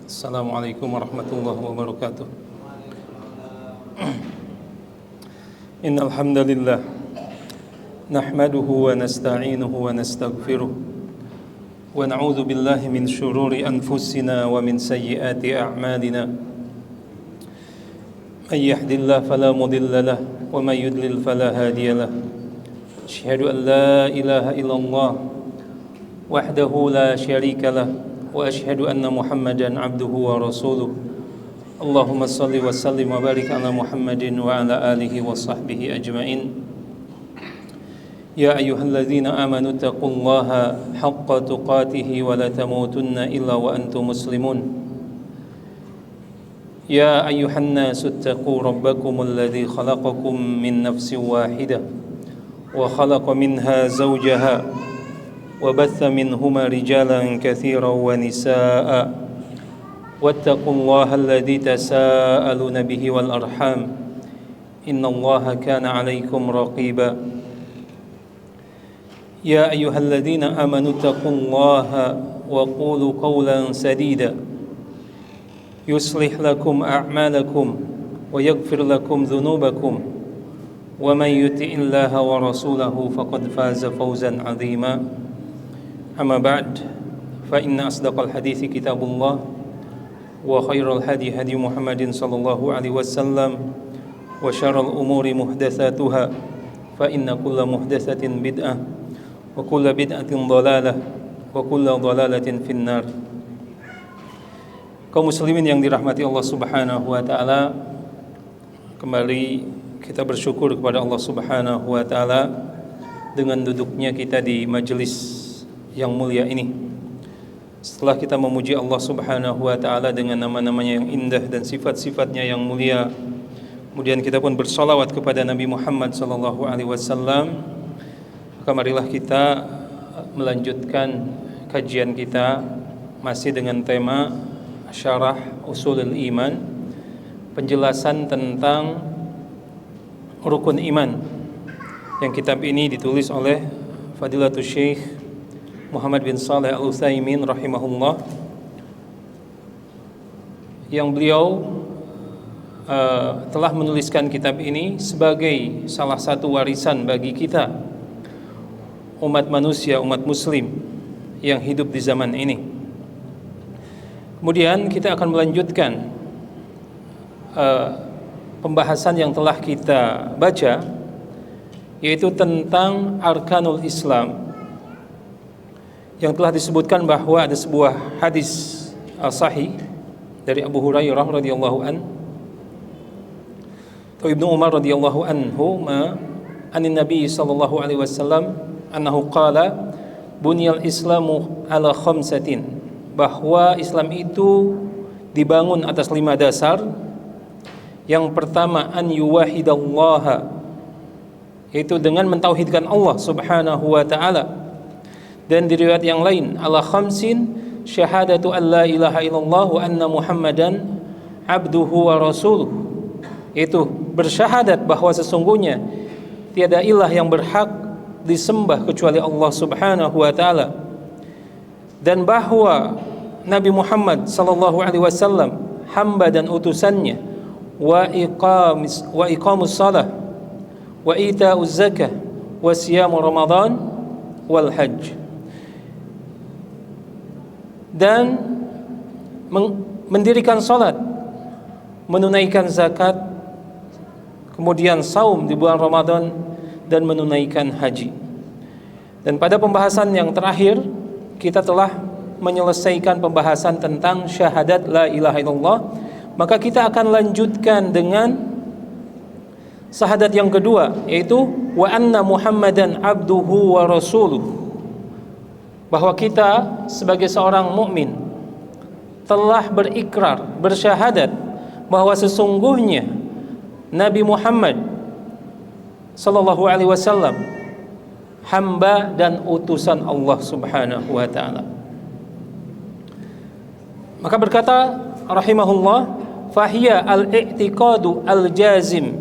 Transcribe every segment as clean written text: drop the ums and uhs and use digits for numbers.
Assalamualaikum warahmatullahi wabarakatuh. Innal hamdalillah nahmaduhu wa nasta'inuhu wa nastaghfiruh wa na'udzu billahi min shururi anfusina wa min sayyiati a'malina. May yahdihillahu fala mudilla lahu wa may yudlil fala hadiya lahu. Asyhadu an la ilaha illallah wahdahu la syarika lahu wa asyhadu anna Muhammadan abduhu wa rasuluh. Allahumma salli wa sallim wa barik ala Muhammadin wa ala alihi wa sahbihi ajma'in. Ya ayyuhalladzina amanu taqullaha haqqa tuqatih wa la tamutunna illa wa antum muslimun. Ya ayyuhan nasu taqu rabbakumul ladzi khalaqakum min nafsin wahidah wa khalaqa minha zawjaha wa batha minhuma rijalan katsiran wa nisaa wattaqullaha alladzi tasaaluna bihi wal arham innallaha kana 'alaikum raqiba. Ya ayyuhalladzina amanu taqullaha wa qulu qawlan sadida yuslih lakum a'malakum wa yaghfir lakum dhunubakum wa may yuti'illaha wa rasulahu faqad faza fawzan 'azima. Amma ba'd, fa inna asdaqal hadithi kitabullah wa khairal hadi hadi Muhammadin sallallahu alaihi wasallam wa syarral umuri muhdatsatuha fa inna kulla muhdatsatin bid'ah wa kulla bid'atin dhalalah wa kulla dhalalatin finnar. Kaum muslimin yang dirahmati Allah Subhanahu wa taala, kembali kita bersyukur kepada Allah Subhanahu wa taala dengan duduknya kita di majelis yang mulia ini. Setelah kita memuji Allah Subhanahu wa taala dengan nama-namanya yang indah dan sifat-sifatnya yang mulia, kemudian kita pun bersalawat kepada Nabi Muhammad sallallahu alaihi wasallam, maka marilah kita melanjutkan kajian kita masih dengan tema Syarah Ushulul Iman, penjelasan tentang rukun iman, yang kitab ini ditulis oleh Fadilatul Syekh Muhammad bin Shalih Al-Utsaimin rahimahullah, yang beliau telah menuliskan kitab ini sebagai salah satu warisan bagi kita umat manusia, umat muslim yang hidup di zaman ini. Kemudian kita akan melanjutkan pembahasan yang telah kita baca, yaitu tentang Arkanul Islam, yang telah disebutkan bahwa ada sebuah hadis sahih dari Abu Hurairah radhiyallahu atau Ibnu Umar radhiyallahu anhu anin Nabi sallallahu alaihi wasallam annahu qala bunyal islamu ala khamsatin, bahwa Islam itu dibangun atas 5 dasar. Yang pertama, an yuwahidallaha, yaitu dengan mentauhidkan Allah Subhanahu wa taala. Dan di riwayat yang lain, ala khamsin syahadatu an la ilaha illallah wa anna Muhammadan abduhu wa rasuluh, itu bersyahadat bahwa sesungguhnya tiada ilah yang berhak disembah kecuali Allah Subhanahu wa taala, dan bahwa Nabi Muhammad sallallahu alaihi wasallam hamba dan utusannya, wa iqamus shalah wa ita'uz zakah wa siyamu ramadan wal hajj, dan mendirikan salat, menunaikan zakat, kemudian saum di bulan Ramadan, dan menunaikan haji. Dan pada pembahasan yang terakhir kita telah menyelesaikan pembahasan tentang syahadat la ilaha illallah, maka kita akan lanjutkan dengan syahadat yang kedua, yaitu wa anna Muhammadan abduhu wa rasuluh, bahwa kita sebagai seorang mukmin telah berikrar, bersyahadat bahwa sesungguhnya Nabi Muhammad sallallahu alaihi wasallam hamba dan utusan Allah Subhanahu wa taala. Maka berkata rahimahullah, fahiya al-i'tiqadu al-jazim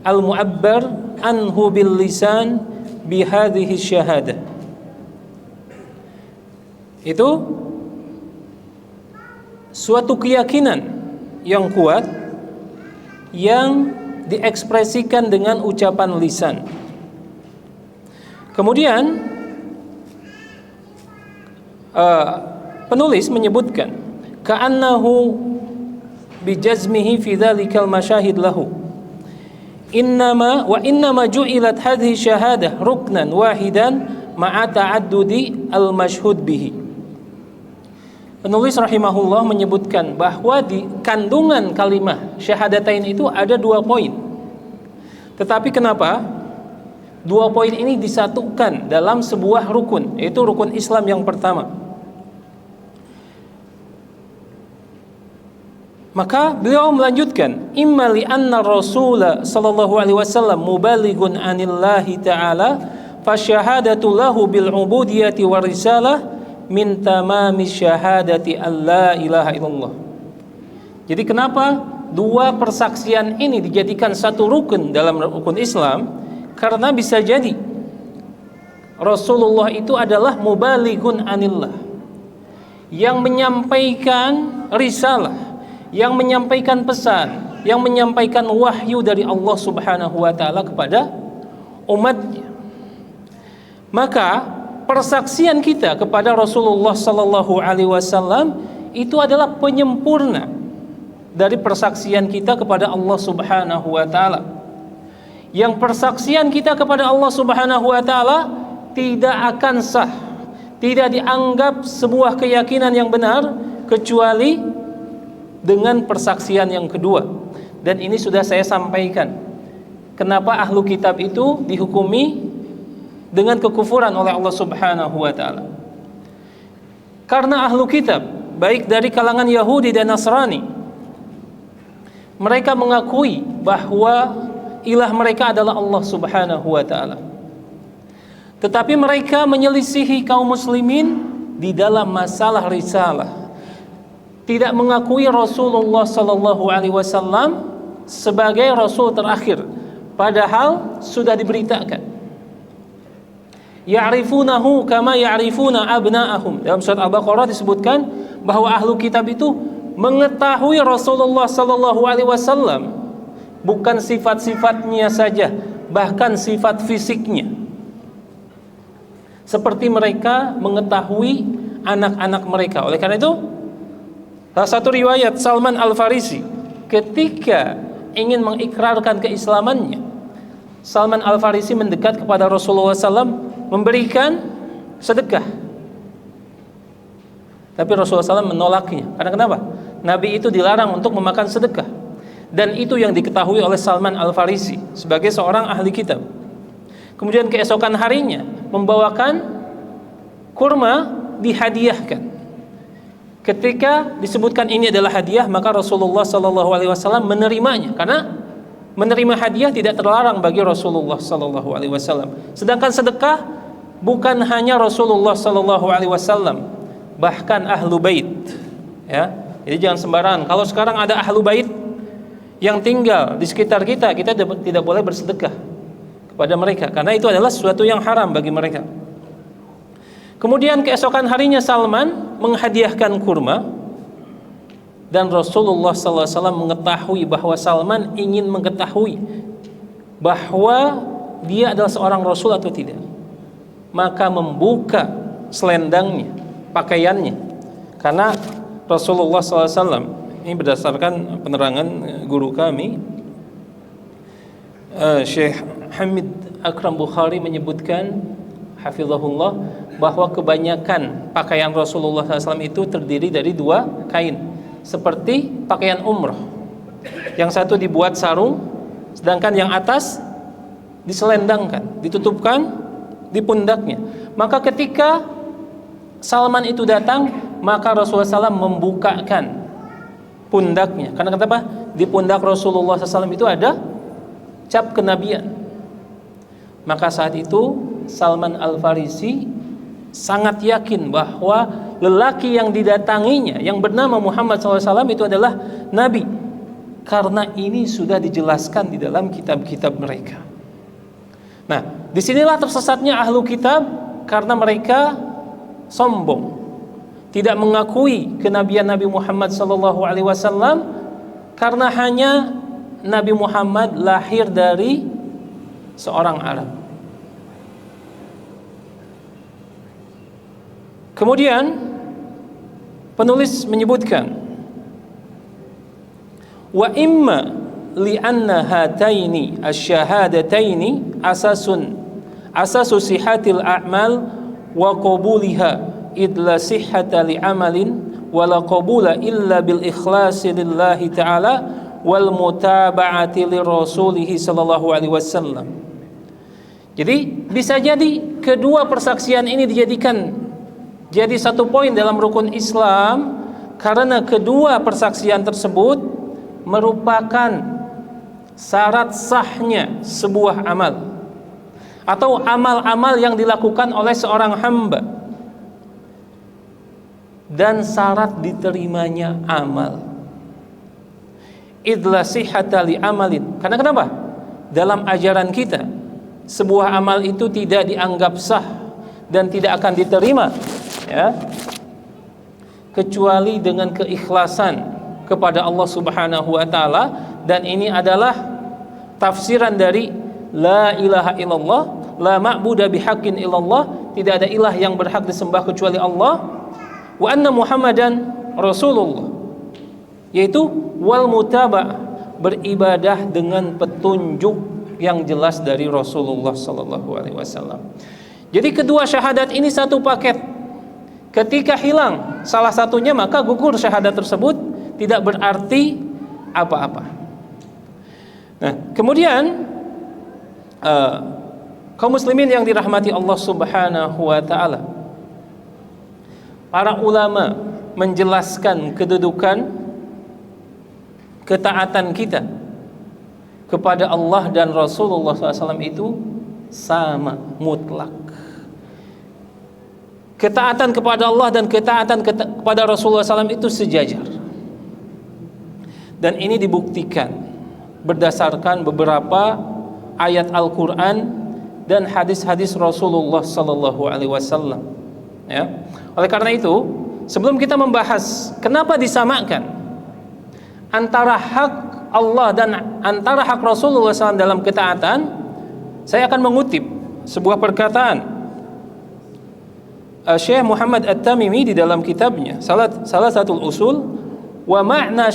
al-mu'abbar anhu bil lisan bi hadhihi syahadah. Itu suatu keyakinan yang kuat yang diekspresikan dengan ucapan lisan. Kemudian penulis menyebutkan ka'annahu bijazmihi fi dzalikal masyahid lahu innama ju'ilat hadhihi syahadah ruknan wahidan ma'a ta'addudi al-mashhud bihi. Penulis rahimahullah menyebutkan bahwa di kandungan kalimah syahadatain itu ada 2 poin. Tetapi kenapa 2 poin ini disatukan dalam sebuah rukun, yaitu rukun Islam yang pertama? Maka beliau melanjutkan, imma li anna Rasul sallallahu alaihi wasallam mubalighun anillahi ta'ala fasyahadatu lahu bil ubudiyyati war risalah min tamami syahadati alla ilaha illallah. Jadi kenapa 2 persaksian ini dijadikan satu rukun dalam rukun Islam? Karena bisa jadi Rasulullah itu adalah mubalighun anillah, yang menyampaikan risalah, yang menyampaikan pesan, yang menyampaikan wahyu dari Allah Subhanahu wa taala kepada umatnya. Maka persaksian kita kepada Rasulullah sallallahu alaihi wasallam itu adalah penyempurna dari persaksian kita kepada Allah Subhanahu wa taala. Yang persaksian kita kepada Allah Subhanahu wa taala tidak akan sah, tidak dianggap sebuah keyakinan yang benar kecuali dengan persaksian yang kedua. Dan ini sudah saya sampaikan, kenapa ahlu kitab itu dihukumi dengan kekufuran oleh Allah Subhanahu wa taala. Karena ahlu kitab, baik dari kalangan Yahudi dan Nasrani, mereka mengakui bahwa ilah mereka adalah Allah Subhanahu wa taala. Tetapi mereka menyelisihi kaum muslimin di dalam masalah risalah, tidak mengakui Rasulullah sallallahu alaihi wasallam sebagai rasul terakhir, padahal sudah diberitakan. Ya'rifunahu kama ya'rifuna abna'ahum. Dalam surat Al-Baqarah disebutkan bahwa ahlu kitab itu mengetahui Rasulullah sallallahu alaihi wasallam, bukan sifat-sifatnya saja, bahkan sifat fisiknya. Seperti mereka mengetahui anak-anak mereka. Oleh karena itu, salah satu riwayat Salman Al-Farisi ketika ingin mengikrarkan keislamannya, Salman Al-Farisi mendekat kepada Rasulullah SAW memberikan sedekah. Tapi Rasulullah SAW menolaknya. Karena kenapa? Nabi itu dilarang untuk memakan sedekah. Dan itu yang diketahui oleh Salman Al-Farisi sebagai seorang ahli kitab. Kemudian keesokan harinya membawakan kurma dihadiahkan. Ketika disebutkan ini adalah hadiah, maka Rasulullah SAW menerimanya, karena menerima hadiah tidak terlarang bagi Rasulullah SAW. Sedangkan sedekah bukan hanya Rasulullah SAW, bahkan ahlu bait. Ya, jadi jangan sembarangan. Kalau sekarang ada ahlu bait yang tinggal di sekitar kita, kita tidak boleh bersedekah kepada mereka, karena itu adalah sesuatu yang haram bagi mereka. Kemudian keesokan harinya Salman menghadiahkan kurma, dan Rasulullah SAW mengetahui bahwa Salman ingin mengetahui bahwa dia adalah seorang Rasul atau tidak. Maka membuka selendangnya, pakaiannya, karena Rasulullah SAW, ini berdasarkan penerangan guru kami, Syekh Hamid Akram Bukhari menyebutkan, hafizahullah, bahwa kebanyakan pakaian Rasulullah SAW itu terdiri dari 2 kain, seperti pakaian umrah. Yang satu dibuat sarung, sedangkan yang atas diselendangkan, ditutupkan di pundaknya. Maka ketika Salman itu datang, maka Rasulullah SAW membukakan pundaknya. Karena kenapa? Di pundak Rasulullah SAW itu ada cap kenabian. Maka saat itu Salman Al-Farisi sangat yakin bahwa lelaki yang didatanginya yang bernama Muhammad SAW itu adalah Nabi, karena ini sudah dijelaskan di dalam kitab-kitab mereka. Nah, disinilah tersesatnya ahlu kitab, karena mereka sombong, tidak mengakui kenabian Nabi Muhammad sallallahu alaihi wasallam karena hanya Nabi Muhammad lahir dari seorang Arab. Kemudian penulis menyebutkan wa imma li'anna hataini asyhadataini asasu sihatil a'mal wa qabuliha id la sihhata li'amalin wa la qabula illa bil ikhlasi lillahi ta'ala wal mutaba'ati li rasulih sallallahu alaihi wasallam. Jadi bisa jadi kedua persaksian ini dijadikan jadi satu poin dalam rukun Islam karena kedua persaksian tersebut merupakan syarat sahnya sebuah amal atau amal-amal yang dilakukan oleh seorang hamba dan syarat diterimanya amal. Idla sihhata li amalin. Karena kenapa? Dalam ajaran kita sebuah amal itu tidak dianggap sah dan tidak akan diterima, ya, kecuali dengan keikhlasan kepada Allah Subhanahu wa taala, dan ini adalah tafsiran dari la ilaha illallah, la ma'budu bihaqqin illallah, tidak ada ilah yang berhak disembah kecuali Allah, wa anna Muhammadan Rasulullah, yaitu wal mutaba', beribadah dengan petunjuk yang jelas dari Rasulullah sallallahu alaihi wasallam. Jadi kedua syahadat ini satu paket. Ketika hilang salah satunya maka gugur syahadat tersebut, tidak berarti apa-apa. Nah, kemudian kaum muslimin yang dirahmati Allah Subhanahu wa taala, para ulama menjelaskan kedudukan ketaatan kita kepada Allah dan Rasulullah SAW itu sama, mutlak. Ketaatan kepada Allah dan ketaatan kepada Rasulullah SAW itu sejajar. Dan ini dibuktikan berdasarkan beberapa ayat Al-Quran dan hadis-hadis Rasulullah SAW. Ya. Oleh karena itu, sebelum kita membahas kenapa disamakan antara hak Allah dan antara hak Rasulullah SAW dalam ketaatan, saya akan mengutip sebuah perkataan Syekh Muhammad At-Tamimi di dalam kitabnya salah satu usul wa ma'na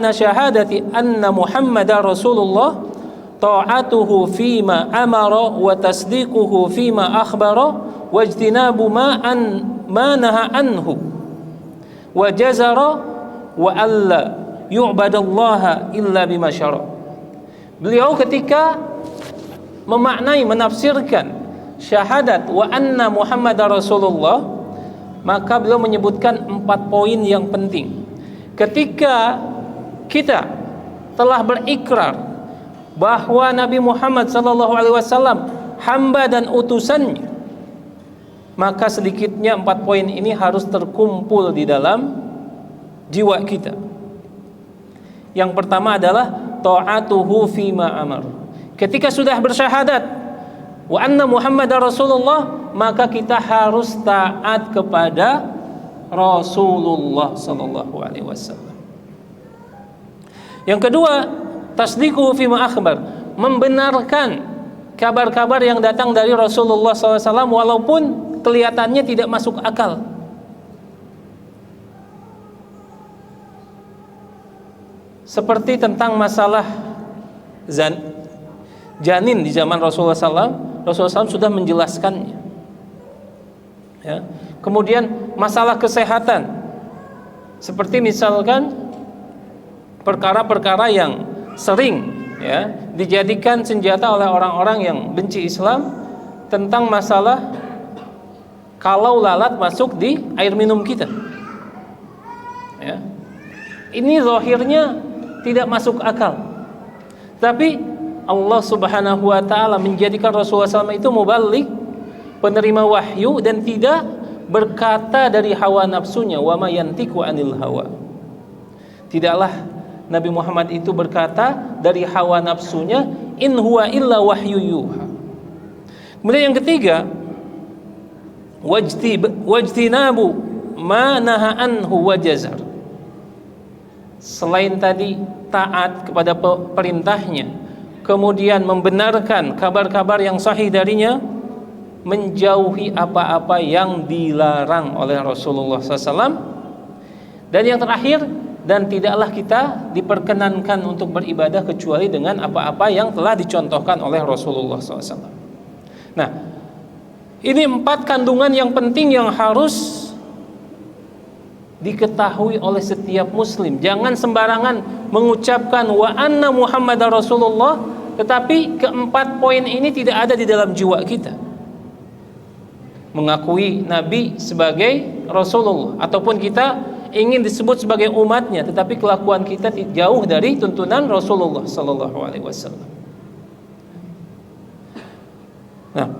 syahadati anna Muhammadar Rasulullah ta'atuhu fima amara wa tasdiquhu fima akhbara wa ijtinabu ma naha anhu wa jazara wa alla yu'badallaha illa bima syara. Beliau ketika memaknai, menafsirkan syahadat wa anna Muhammadar Rasulullah, maka beliau menyebutkan 4 poin yang penting. Ketika kita telah berikrar bahwa Nabi Muhammad SAW hamba dan utusannya, maka sedikitnya 4 poin ini harus terkumpul di dalam jiwa kita. Yang pertama adalah ta'atuhu fima amar. Ketika sudah bersyahadat wa anna Muhammadar Rasulullah, maka kita harus taat kepada Rasulullah sallallahu alaihi wasallam. Yang kedua, tasdiquhu fima akhbar, membenarkan kabar-kabar yang datang dari Rasulullah SAW walaupun kelihatannya tidak masuk akal. Seperti tentang masalah janin di zaman Rasulullah SAW sudah menjelaskannya. Ya. Kemudian masalah kesehatan, seperti misalkan perkara-perkara yang sering, ya, dijadikan senjata oleh orang-orang yang benci Islam, tentang masalah kalau lalat masuk di air minum kita. Ya. Ini zahirnya tidak masuk akal, tapi Allah Subhanahu wa ta'ala menjadikan Rasulullah SAW itu muballigh, penerima wahyu, dan tidak berkata dari hawa nafsunya, wa ma yantiqu anil hawa. Tidaklah Nabi Muhammad itu berkata dari hawa nafsunya, in huwa illa wahyu yuha. Kemudian yang ketiga, wajtinabu ma naha anhu wajazar. Selain tadi taat kepada perintahnya, kemudian membenarkan kabar-kabar yang sahih darinya, menjauhi apa-apa yang dilarang oleh Rasulullah SAW. Dan yang terakhir, dan tidaklah kita diperkenankan untuk beribadah kecuali dengan apa-apa yang telah dicontohkan oleh Rasulullah SAW. Nah, ini 4 kandungan yang penting yang harus diketahui oleh setiap muslim. Jangan sembarangan mengucapkan wa anna Muhammadar Rasulullah, tetapi keempat poin ini tidak ada di dalam jiwa kita. Mengakui Nabi sebagai Rasulullah, ataupun kita ingin disebut sebagai umatnya, tetapi kelakuan kita jauh dari tuntunan Rasulullah sallallahu alaihi wasallam. Nah,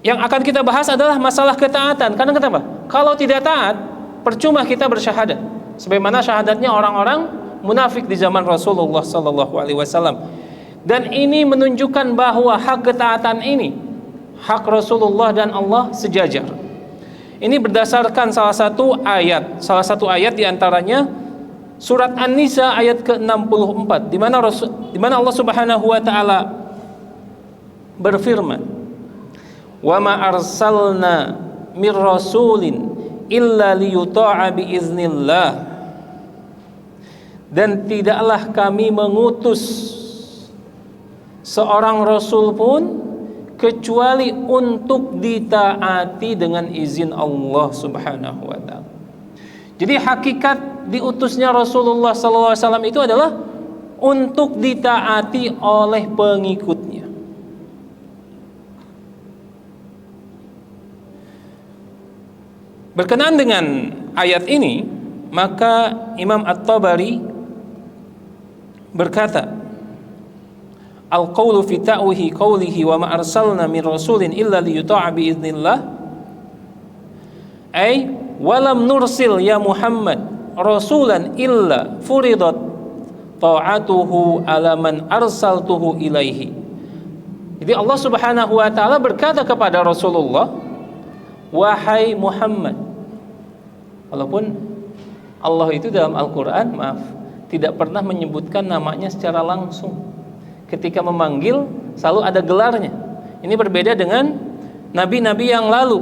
yang akan kita bahas adalah masalah ketaatan. Karena kenapa? Kalau tidak taat, percuma kita bersyahadat. Sebagaimana syahadatnya orang-orang munafik di zaman Rasulullah sallallahu alaihi wasallam. Dan ini menunjukkan bahwa hak ketaatan ini, hak Rasulullah dan Allah sejajar. Ini berdasarkan salah satu ayat di antaranya surat An-Nisa ayat ke-64, di mana Allah Subhanahu wa taala berfirman, "Wa ma arsalna mir rasulin illa liyuta'a biiznillah." Dan tidaklah kami mengutus seorang rasul pun kecuali untuk ditaati dengan izin Allah Subhanahu wa taala. Jadi hakikat diutusnya Rasulullah SAW itu adalah untuk ditaati oleh pengikutnya. Berkenaan dengan ayat ini, maka Imam At-Tabari berkata, al-qawlu fi ta'wihi qawlihi wa ma arsalna min rasulin illa liyuta'a bi idznillah, ay walam nursil ya Muhammad rasulan illa furidat ta'atuhu ala man arsaltuhu ilaihi. Jadi Allah Subhanahu wa taala berkata kepada Rasulullah, wahai Muhammad. Walaupun Allah itu dalam Al-Quran, tidak pernah menyebutkan namanya secara langsung. Ketika memanggil selalu ada gelarnya. Ini berbeda dengan nabi-nabi yang lalu,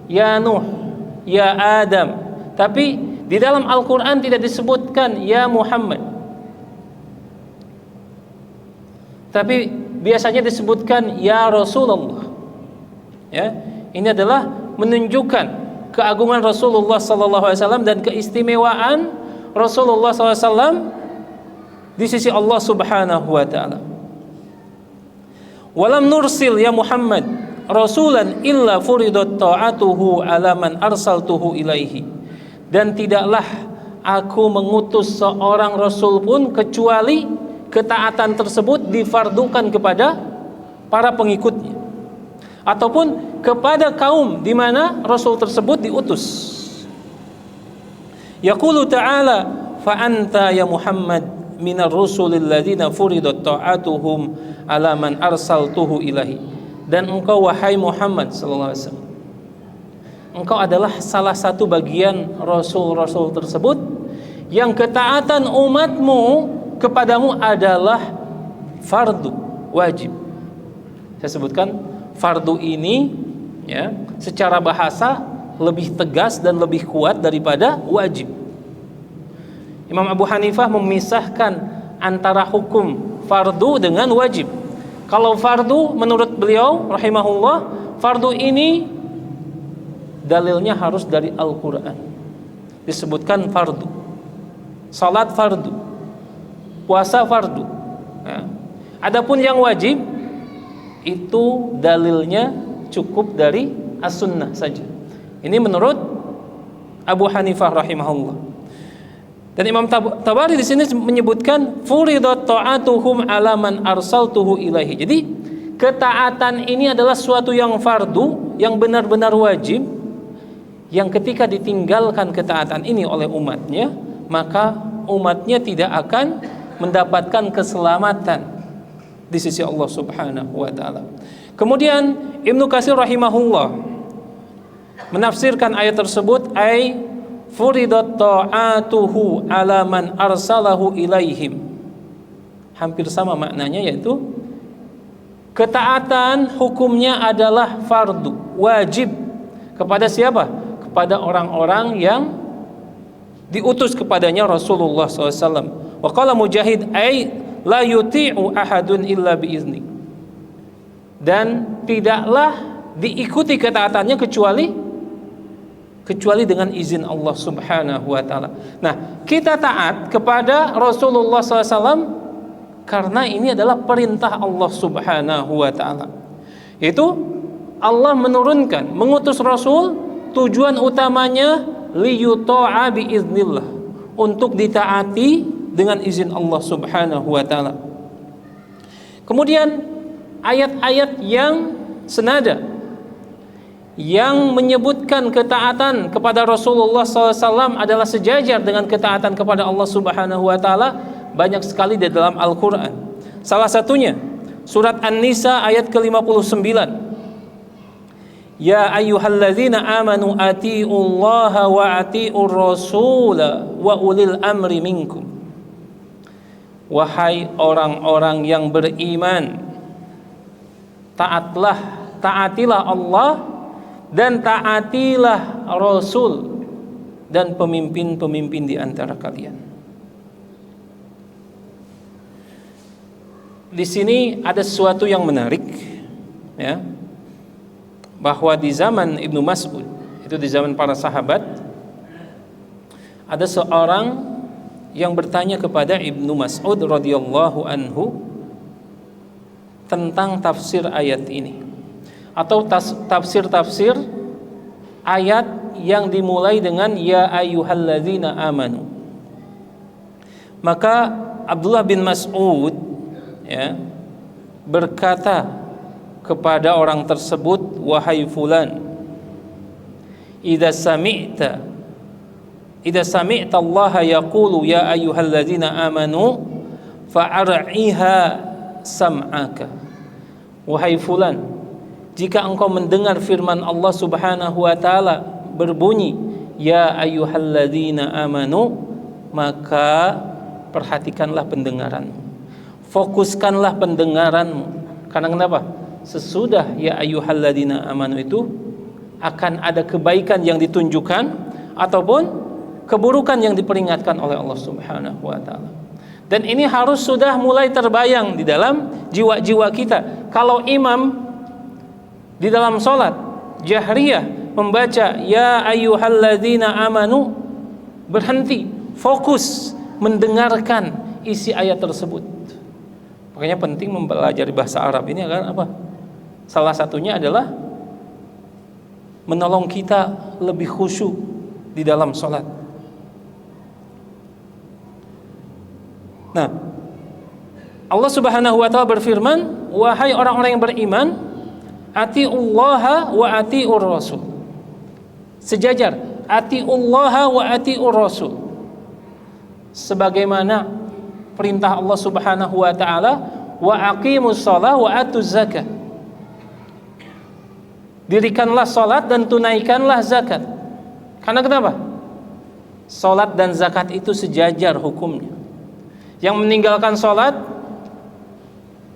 ya Nuh, ya Adam. Tapi di dalam Al-Quran tidak disebutkan ya Muhammad, tapi biasanya disebutkan ya Rasulullah. Ya, ini adalah menunjukkan keagungan Rasulullah SAW dan keistimewaan Rasulullah SAW di sisi Allah Subhanahu wa taala. Walam nursil ya Muhammad rasulan illa furidat ta'atuhu ala man arsaltuhu ilaihi. Dan tidaklah aku mengutus seorang rasul pun kecuali ketaatan tersebut difardukan kepada para pengikutnya ataupun kepada kaum di mana rasul tersebut diutus. Yaqulu ta'ala fa anta ya Muhammad minar rusulil ladzina furidat ta'atuhum ala man arsaltuhu ilahi. Dan engkau wahai Muhammad sallallahu alaihi wasallam, engkau adalah salah satu bagian rasul-rasul tersebut yang ketaatan umatmu kepadamu adalah fardu, wajib. Saya sebutkan fardu ini ya, secara bahasa lebih tegas dan lebih kuat daripada wajib. Imam Abu Hanifah memisahkan antara hukum fardu dengan wajib. Kalau fardu menurut beliau rahimahullah, fardu ini dalilnya harus dari Al-Quran. Disebutkan fardu. Salat fardu, puasa fardu. Ya. Adapun yang wajib itu dalilnya cukup dari as-sunnah saja. Ini menurut Abu Hanifah rahimahullah. Dan Imam Tabari di sini menyebutkan furidat ta'atuhum ala man arsaltuhu ilaihi. Jadi ketaatan ini adalah suatu yang fardu, yang benar-benar wajib, yang ketika ditinggalkan ketaatan ini oleh umatnya, maka umatnya tidak akan mendapatkan keselamatan di sisi Allah Subhanahu wa taala. Kemudian Ibnu Katsir rahimahullah menafsirkan ayat tersebut ay furidat ta'atuhu ala man arsalahu ilaihim. Hampir sama maknanya, yaitu ketaatan hukumnya adalah fardu, wajib kepada siapa? Kepada orang-orang yang diutus kepadanya Rasulullah SAW. Wa qala Mujahid ay la yuti'u ahadun illa biizni. Dan tidaklah diikuti ketaatannya kecuali dengan izin Allah Subhanahu wa taala. Nah, kita taat kepada Rasulullah SAW karena ini adalah perintah Allah Subhanahu wa taala. Itu Allah mengutus Rasul, tujuan utamanya liyuta'a biiznillah, untuk ditaati dengan izin Allah Subhanahu wa taala. Kemudian ayat-ayat yang senada yang menyebutkan ketaatan kepada Rasulullah SAW adalah sejajar dengan ketaatan kepada Allah Subhanahu wa taala banyak sekali di dalam Al-Qur'an. Salah satunya surat An-Nisa ayat ke-59. Ya ayyuhalladzina amanu atiiullaha wa atiiur rasula wa ulil amri minkum. Wahai orang-orang yang beriman, taatilah Allah dan taatilah Rasul dan pemimpin-pemimpin di antara kalian. Di sini ada sesuatu yang menarik, ya, bahwa di zaman Ibnu Mas'ud, itu di zaman para sahabat, ada seorang yang bertanya kepada Ibnu Mas'ud radhiyallahu anhu tentang tafsir ayat ini, atau tafsir ayat yang dimulai dengan ya ayyuhalladzina amanu. Maka Abdullah bin Mas'ud, ya, berkata kepada orang tersebut, wahai fulan, idza sami'ta Allah yaqulu ya ayyuhalladzina amanu fa'ar'iha sam'aka. Wahai fulan, jika engkau mendengar firman Allah Subhanahu wa taala berbunyi ya ayyuhalladzina amanu, maka perhatikanlah pendengaranmu, fokuskanlah pendengaranmu. Karena kenapa? Sesudah ya ayyuhalladzina amanu itu akan ada kebaikan yang ditunjukkan ataupun keburukan yang diperingatkan oleh Allah Subhanahu wa taala. Dan ini harus sudah mulai terbayang di dalam jiwa-jiwa kita. Kalau imam di dalam salat jahriyah membaca ya ayyuhalladzina amanu, berhenti, fokus mendengarkan isi ayat tersebut. Makanya penting mempelajari bahasa Arab ini agar apa? Salah satunya adalah menolong kita lebih khusyuk di dalam salat. Nah, Allah Subhanahu wa taala berfirman, wahai orang-orang yang beriman, atiullaha wa atiur rasul. Sejajar, atiullaha wa atiur rasul. Sebagaimana perintah Allah Subhanahu wa taala, wa aqimus shalah wa atuz zakat. Dirikanlah salat dan tunaikanlah zakat. Karena kenapa? Salat dan zakat itu sejajar hukumnya. Yang meninggalkan salat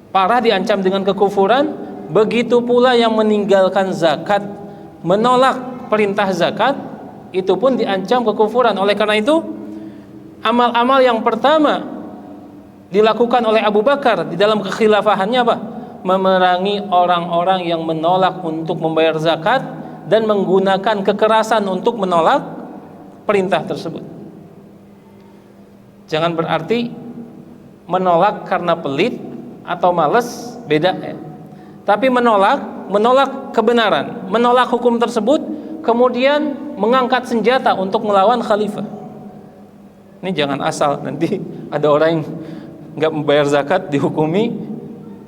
parah diancam dengan kekufuran, begitu pula yang meninggalkan zakat, menolak perintah zakat, itu pun diancam kekufuran. Oleh karena itu, amal-amal yang pertama dilakukan oleh Abu Bakar di dalam kekhilafahannya apa? Memerangi orang-orang yang menolak untuk membayar zakat dan menggunakan kekerasan untuk menolak perintah tersebut. Jangan berarti menolak karena pelit atau malas, beda ya. Tapi menolak kebenaran, menolak hukum tersebut, kemudian mengangkat senjata untuk melawan khalifah. Ini jangan asal nanti ada orang yang nggak membayar zakat dihukumi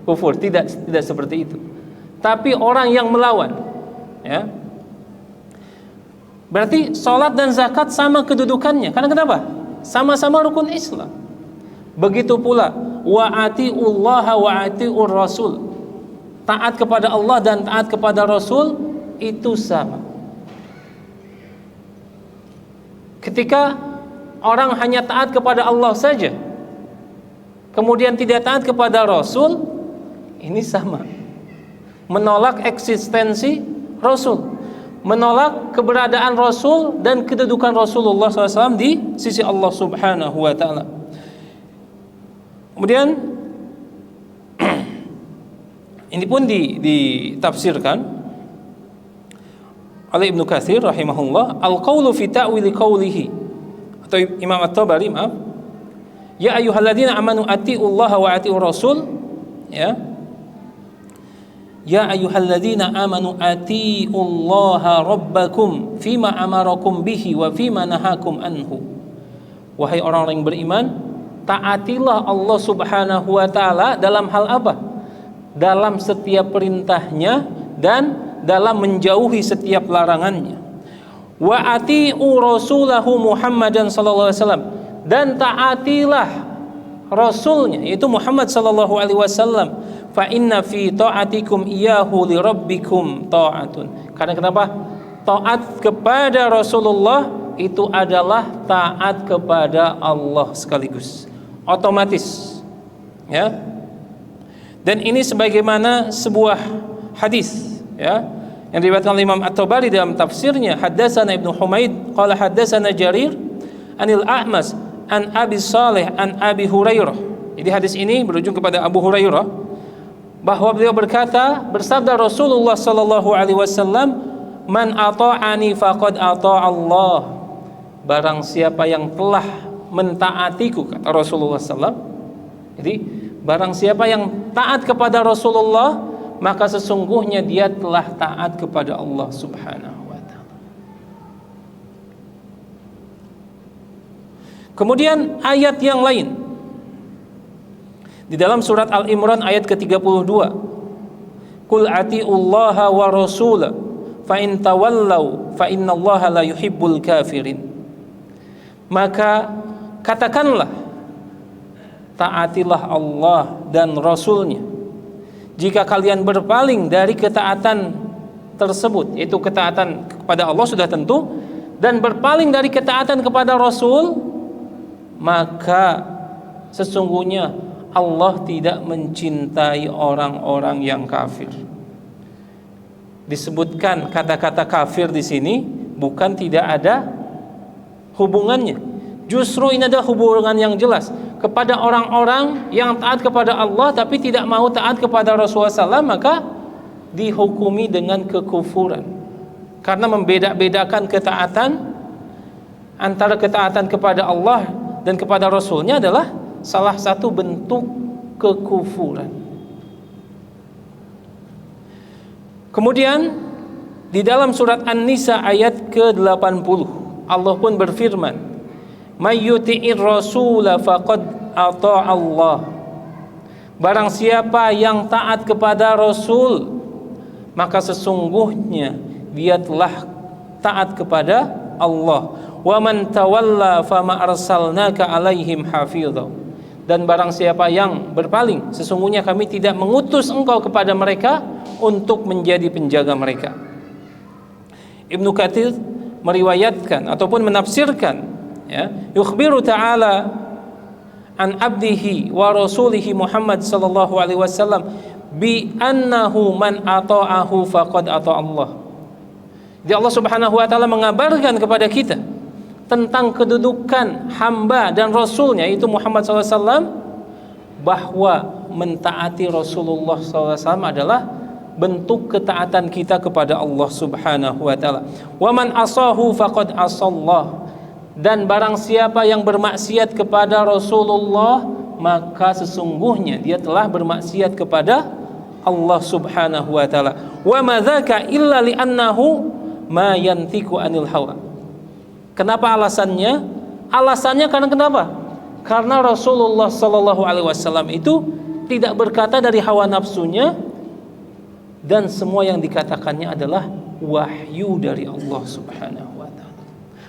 kufur. Tidak seperti itu. Tapi orang yang melawan, ya. Berarti sholat dan zakat sama kedudukannya. Karena kenapa? Sama-sama rukun Islam. Begitu pula wa atiullaha wa atiur rasul. Taat kepada Allah dan taat kepada Rasul itu sama. Ketika orang hanya taat kepada Allah saja, kemudian tidak taat kepada Rasul, ini sama. Menolak eksistensi Rasul, menolak keberadaan Rasul dan kedudukan Rasulullah SAW di sisi Allah Subhanahu wa Ta'ala. Kemudian ini pun ditafsirkan oleh Ibnu Katsir rahimahullah, al-qaulu fi ta'wili qawlihi, atau Imam At-Tabari, maaf, ya ayyuhalladzina amanu atiullaha wa atiur rasul, ya ayyuhalladzina amanu atiullaha rabbakum fima amarakum bihi wa fima nahakum anhu. Wahai orang-orang yang beriman, taatilah Allah Subhanahu wa Ta'ala dalam hal apa? Dalam setiap perintahnya dan dalam menjauhi setiap larangannya. Wa ati'u rasulahu Muhammadan sallallahu alaihi wasallam, dan taatilah rasulnya yaitu Muhammad sallallahu alaihi wasallam. Fa inna fi ta'atikum iyyahu li rabbikum ta'atun. Karena kenapa? Taat kepada Rasulullah itu adalah taat kepada Allah sekaligus, otomatis, ya. Dan ini sebagaimana sebuah hadis, ya, yang diriwayatkan oleh Imam At-Tabari dalam tafsirnya, haddatsana Ibnu Humaid qala haddatsana Jarir anil A'mas an Abi Salih an Abi Hurairah. Jadi hadis ini berujung kepada Abu Hurairah bahwa beliau berkata, bersabda Rasulullah sallallahu alaihi wasallam, man ata'ani faqad ata'a Allah. Barang siapa yang telah mentaatiku, kata Rasulullah sallallahu. Jadi barang siapa yang taat kepada Rasulullah, maka sesungguhnya dia telah taat kepada Allah Subhanahu wa Ta'ala. Kemudian ayat yang lain di dalam surat Al-Imran ayat ke-32, Qul atiullaha wa rasulah fa in tawallau fa innallaha la yuhibbul kafirin. Maka katakanlah, taatilah Allah dan Rasulnya jika kalian berpaling dari ketaatan tersebut, yaitu ketaatan kepada Allah sudah tentu, dan berpaling dari ketaatan kepada Rasul, maka sesungguhnya Allah tidak mencintai orang-orang yang kafir. Disebutkan kata-kata kafir di sini bukan tidak ada hubungannya. Justru ini adalah hubungan yang jelas kepada orang-orang yang taat kepada Allah tapi tidak mau taat kepada Rasulullah SAW, maka dihukumi dengan kekufuran. Karena membeda-bedakan ketaatan antara ketaatan kepada Allah dan kepada Rasulnya adalah salah satu bentuk kekufuran. Kemudian di dalam surat An-Nisa ayat ke-80, Allah pun berfirman, may yuti'ir rasula faqad ata'a Allah. Barang siapa yang taat kepada Rasul, maka sesungguhnya dia telah taat kepada Allah. Wa man tawalla fama arsalnaka alaihim hafidha. Dan barang siapa yang berpaling, sesungguhnya kami tidak mengutus engkau kepada mereka untuk menjadi penjaga mereka. Ibnu Katsir meriwayatkan ataupun menafsirkan, ya, yukhbiru ta'ala an abdihi wa rasulihi Muhammad sallallahu alaihi wasallam bi annahu man ata'ahu faqad ata'a Allah. Jadi Allah Subhanahu wa taala mengabarkan kepada kita tentang kedudukan hamba dan Rasulnya, yaitu Muhammad SAW, bahwa mentaati Rasulullah SAW adalah bentuk ketaatan kita kepada Allah Subhanahu wa taala. Wa man asahu faqad asallah. Dan barang siapa yang bermaksiat kepada Rasulullah, maka sesungguhnya dia telah bermaksiat kepada Allah Subhanahu wa taala. Wa ma dzaka illa li'annahu ma yantiqu anil hawa. Kenapa alasannya? Alasannya karena kenapa? Karena Rasulullah sallallahu alaihi wasallam itu tidak berkata dari hawa nafsunya, dan semua yang dikatakannya adalah wahyu dari Allah Subhanahu wa taala.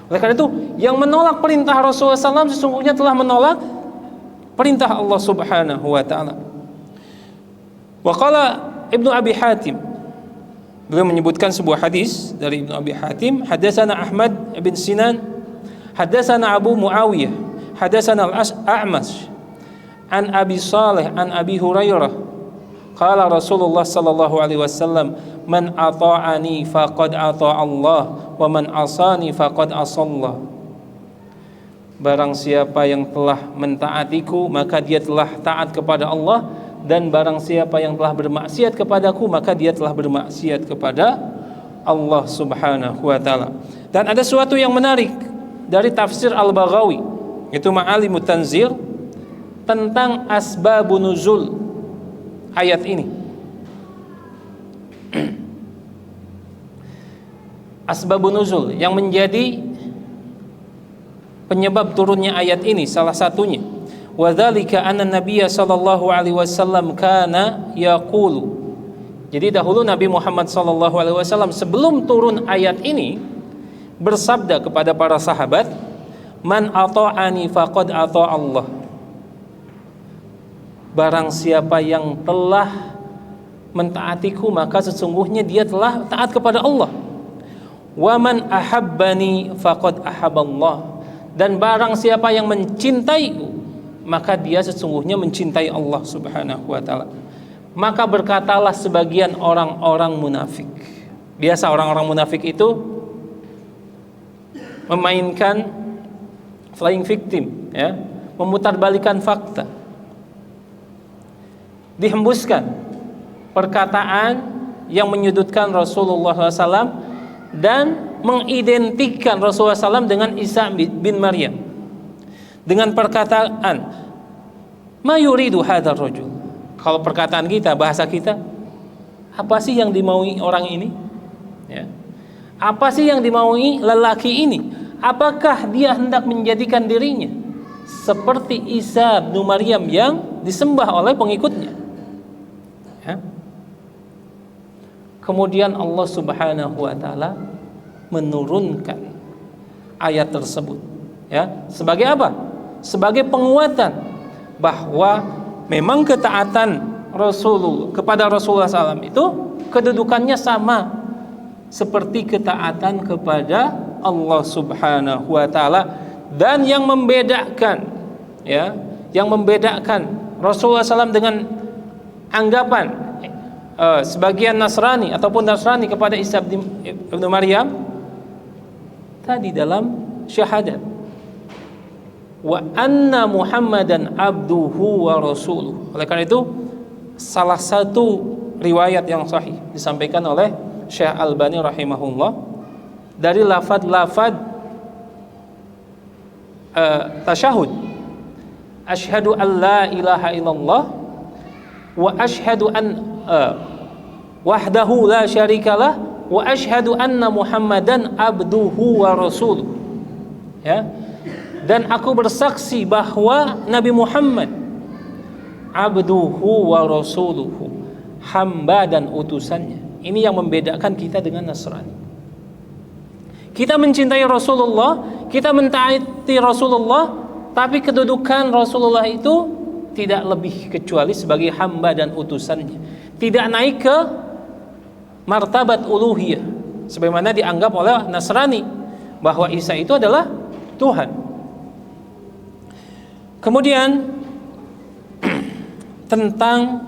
Oleh karena itu, yang menolak perintah Rasulullah SAW sesungguhnya telah menolak perintah Allah Subhanahu wa taala. Wa qala Ibnu Abi Hatim, beliau menyebutkan sebuah hadis dari Ibnu Abi Hatim, hadatsana Ahmad bin Sinan Hadatsana Abu Muawiyah, hadatsana Al-A'mash an Abi Salih an Abi Hurairah qala Rasulullah sallallahu alaihi wasallam man ata'ani faqad ata'a Allah wa man asani faqad asallah. Barang siapa yang telah mentaatiku maka dia telah taat kepada Allah, dan barang siapa yang telah bermaksiat kepadaku maka dia telah bermaksiat kepada Allah Subhanahu wa taala. Dan ada sesuatu yang menarik dari tafsir Al-Baghawi, itu Ma'alimut Tanzil, tentang asbabun nuzul ayat ini. Asbabun nuzul yang menjadi penyebab turunnya ayat ini, salah satunya wa dzalika anna nabiyya sallallahu alaihi wasallam kana yaqulu. Jadi dahulu Nabi Muhammad sallallahu alaihi wasallam sebelum turun ayat ini bersabda kepada para sahabat, man ata'ani faqad ata'a Allah. Barang siapa yang telah mentaatiku maka sesungguhnya dia telah taat kepada Allah. Wa man ahabbani faqad ahabballah. Dan barang siapa yang mencintaiku maka dia sesungguhnya mencintai Allah Subhanahu wa taala. Maka berkatalah sebagian orang-orang munafik. Biasa orang-orang munafik itu memainkan flying victim, ya, memutarbalikan fakta. Dihembuskan perkataan yang menyudutkan Rasulullah SAW dan mengidentikan Rasulullah SAW dengan Isa bin Maryam dengan perkataan ma yuridu hadzal rajul. Kalau perkataan kita, bahasa kita, apa sih yang dimaui orang ini? Ya. Apa sih yang dimaui lelaki ini? Apakah dia hendak menjadikan dirinya seperti Isa bin Maryam yang disembah oleh pengikutnya? Ya. Kemudian Allah Subhanahu wa taala menurunkan ayat tersebut, ya, sebagai apa? Sebagai penguatan bahwa memang ketaatan Rasulullah kepada Rasulullah SAW itu kedudukannya sama seperti ketaatan kepada Allah Subhanahu wa taala. Dan yang membedakan, ya, yang membedakan Rasulullah SAW dengan anggapan sebagian Nasrani ataupun Nasrani kepada Isa bin Maryam tadi dalam syahadat, wa anna Muhammadan abduhu wa rasuluh. Oleh karena itu salah satu riwayat yang sahih disampaikan oleh Syekh Albani rahimahullah dari lafaz-lafaz tasyahud, asyhadu an la ilaha illallah wa asyhadu an wahdahu la syarikalah wa asyhadu anna Muhammadan abduhu wa rasuluh. Ya. Dan aku bersaksi bahwa Nabi Muhammad abduhu wa rasuluhu, hamba dan utusannya. Ini yang membedakan kita dengan Nasrani. Kita mencintai Rasulullah, kita mentaati Rasulullah, tapi kedudukan Rasulullah itu tidak lebih kecuali sebagai hamba dan utusannya. Tidak naik ke martabat uluhiyah sebagaimana dianggap oleh Nasrani bahwa Isa itu adalah Tuhan. Kemudian tentang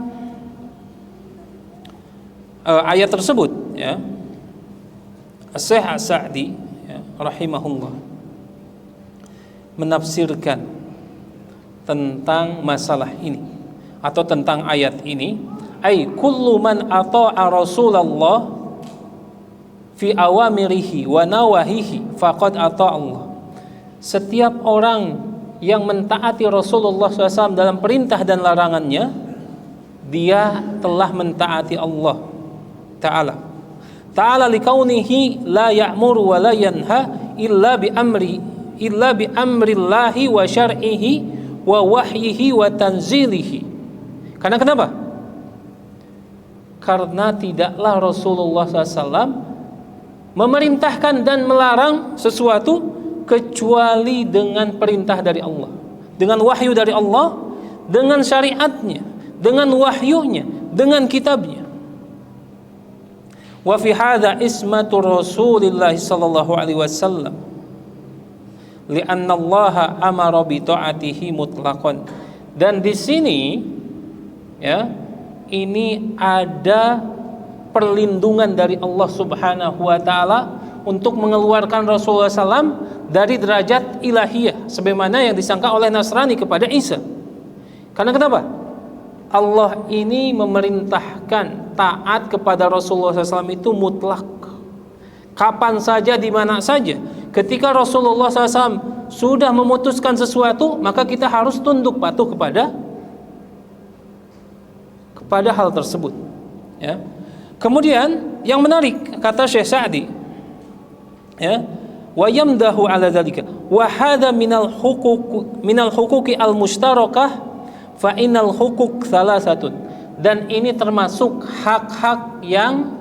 ayat tersebut, ya, Syekh As-Sa'di, ya, rahimahullah menafsirkan tentang masalah ini atau tentang ayat ini, ai kullu man ata'a Rasulullah fi awamirihi wa nawahihi faqad ata'a Allah. Setiap orang yang mentaati Rasulullah SAW dalam perintah dan larangannya, dia telah mentaati Allah Ta'ala. Ta'ala likaunihi la ya'muru wa la yanha illa bi amrillahi wa syar'ihi wa wahyihi wa tanzilihi. Karena kenapa? Karena tidaklah Rasulullah SAW memerintahkan dan melarang sesuatu kecuali dengan perintah dari Allah, dengan wahyu dari Allah, dengan syariatnya, dengan wahyunya, dengan kitabnya. Wa fi hadza ismatu Rasulillah sallallahu alaihi wasallam. li'annallaha amara bi ta'atihi mutlaqan. Dan di sini ya, ini ada perlindungan dari Allah Subhanahu wa taala untuk mengeluarkan Rasulullah SAW dari derajat ilahiyah sebagaimana yang disangka oleh Nasrani kepada Isa. Karena kenapa? Allah ini memerintahkan taat kepada Rasulullah SAW itu mutlak. Kapan saja, di mana saja. Ketika Rasulullah SAW sudah memutuskan sesuatu, maka kita harus tunduk patuh kepada hal tersebut. Ya. Kemudian yang menarik kata Syekh Sa'di, ya, wa yamdahu ala dzalika wa hadza minal huquqi al mushtarakah fa innal huquq thalathatun. Dan ini termasuk hak-hak yang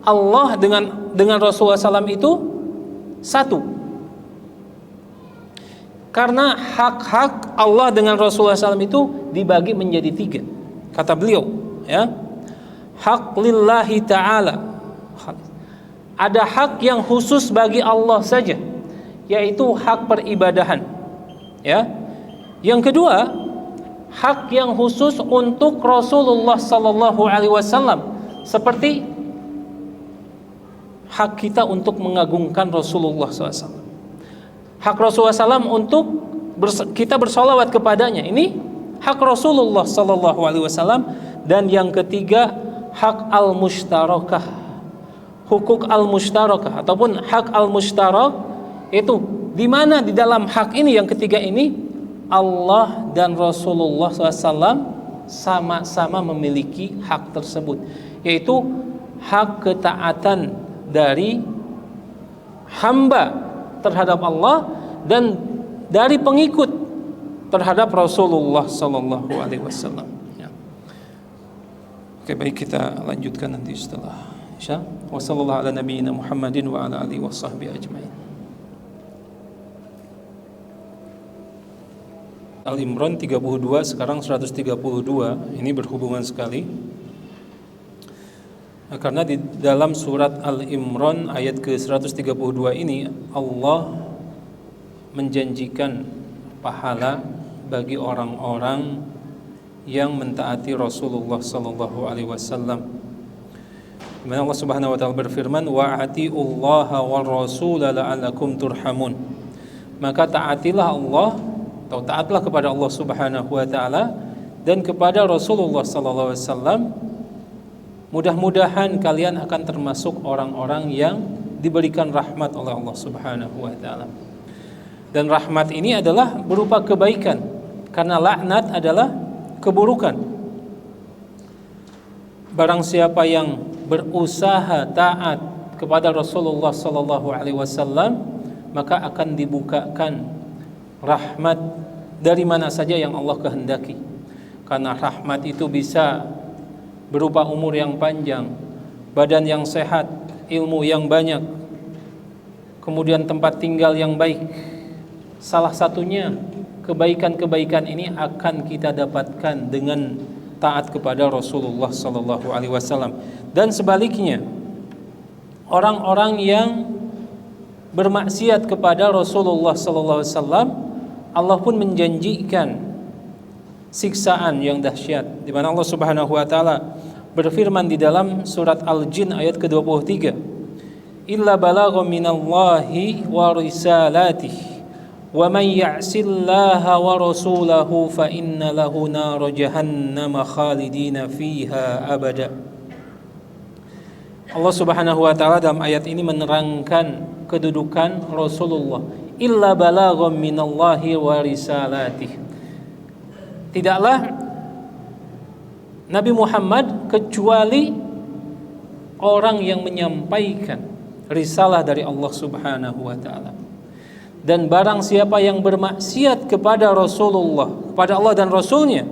Allah dengan Rasulullah SAW itu satu. Karena hak-hak Allah dengan Rasulullah SAW itu dibagi menjadi tiga. Kata beliau, ya, hak lillahi ta'ala, ada hak yang khusus bagi Allah saja, yaitu hak peribadahan, ya. Yang kedua, hak yang khusus untuk Rasulullah sallallahu alaihi wasallam, seperti hak kita untuk mengagungkan Rasulullah SAW. Hak Rasulullah SAW untuk kita bersolawat kepadanya, ini hak Rasulullah sallallahu alaihi wasallam. Dan yang ketiga, hak al-mushtarakah, hukuk al-mushtarakah ataupun hak al-mushtarak, itu di mana di dalam hak ini yang ketiga ini Allah dan Rasulullah SAW sama-sama memiliki hak tersebut, yaitu hak ketaatan dari hamba terhadap Allah dan dari pengikut terhadap Rasulullah sallallahu alaihi wasallam. Ya. Oke, baik, kita lanjutkan nanti setelah Isya. Wassallallahu ala nabiyyina Muhammadin wa ala alihi washabbihi ajmain. Al-Imran 32, sekarang 132. Ini berhubungan sekali. Karena di dalam surat Al-Imran ayat ke-132 ini Allah menjanjikan pahala bagi orang-orang yang mentaati Rasulullah sallallahu alaihi wasallam. Di mana Allah Subhanahu wa taala berfirman, wa atiullaha war rasul la'allakum turhamun. Maka taatilah Allah, atau taatlah kepada Allah Subhanahu wa taala dan kepada Rasulullah sallallahu alaihi wasallam. Mudah-mudahan kalian akan termasuk orang-orang yang diberikan rahmat oleh Allah Subhanahu wa taala. Dan rahmat ini adalah berupa kebaikan, karena laknat adalah keburukan. Barang siapa yang berusaha taat kepada Rasulullah sallallahu alaihi wasallam, maka akan dibukakan rahmat dari mana saja yang Allah kehendaki. Karena rahmat itu bisa berupa umur yang panjang, badan yang sehat, ilmu yang banyak, kemudian tempat tinggal yang baik. Salah satunya kebaikan-kebaikan ini akan kita dapatkan dengan taat kepada Rasulullah sallallahu alaihi wasallam. Dan sebaliknya, orang-orang yang bermaksiat kepada Rasulullah sallallahu alaihi wasallam, Allah pun menjanjikan siksaan yang dahsyat, di mana Allah Subhanahu wa taala berfirman di dalam surat Al-Jin ayat ke-23, illa balagha minallahi wa risalatihi wa man ya'sillaha wa rasulahu fa inna lahu nar jahannam khalidina fiha abada. Allah Subhanahu wa taala dalam ayat ini menerangkan kedudukan Rasulullah, illa balagha minallahi wa risalatihi. Tidaklah Nabi Muhammad kecuali orang yang menyampaikan risalah dari Allah Subhanahu wa taala. Dan barang siapa yang bermaksiat kepada Rasulullah, kepada Allah dan Rasulnya,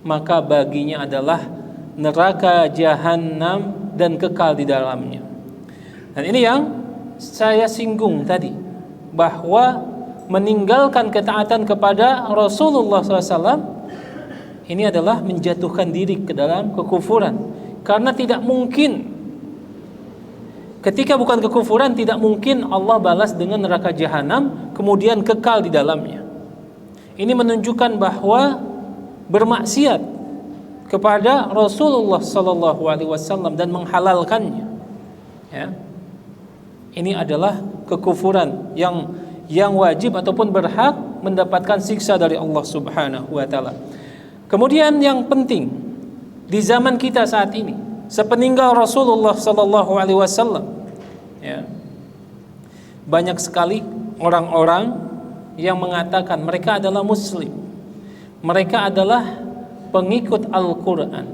maka baginya adalah neraka jahanam dan kekal di dalamnya. Dan ini yang saya singgung tadi, bahwa meninggalkan ketaatan kepada Rasulullah SAW ini adalah menjatuhkan diri ke dalam kekufuran. Karena tidak mungkin Ketika bukan kekufuran, tidak mungkin Allah balas dengan neraka jahanam kemudian kekal di dalamnya. Ini menunjukkan bahwa bermaksiat kepada Rasulullah sallallahu alaihi wasallam dan menghalalkannya, ya, ini adalah kekufuran yang wajib ataupun berhak mendapatkan siksa dari Allah Subhanahu wa taala. Kemudian yang penting di zaman kita saat ini, sepeninggal Rasulullah sallallahu alaihi wasallam, ya, banyak sekali orang-orang yang mengatakan mereka adalah muslim, mereka adalah pengikut Al-Quran,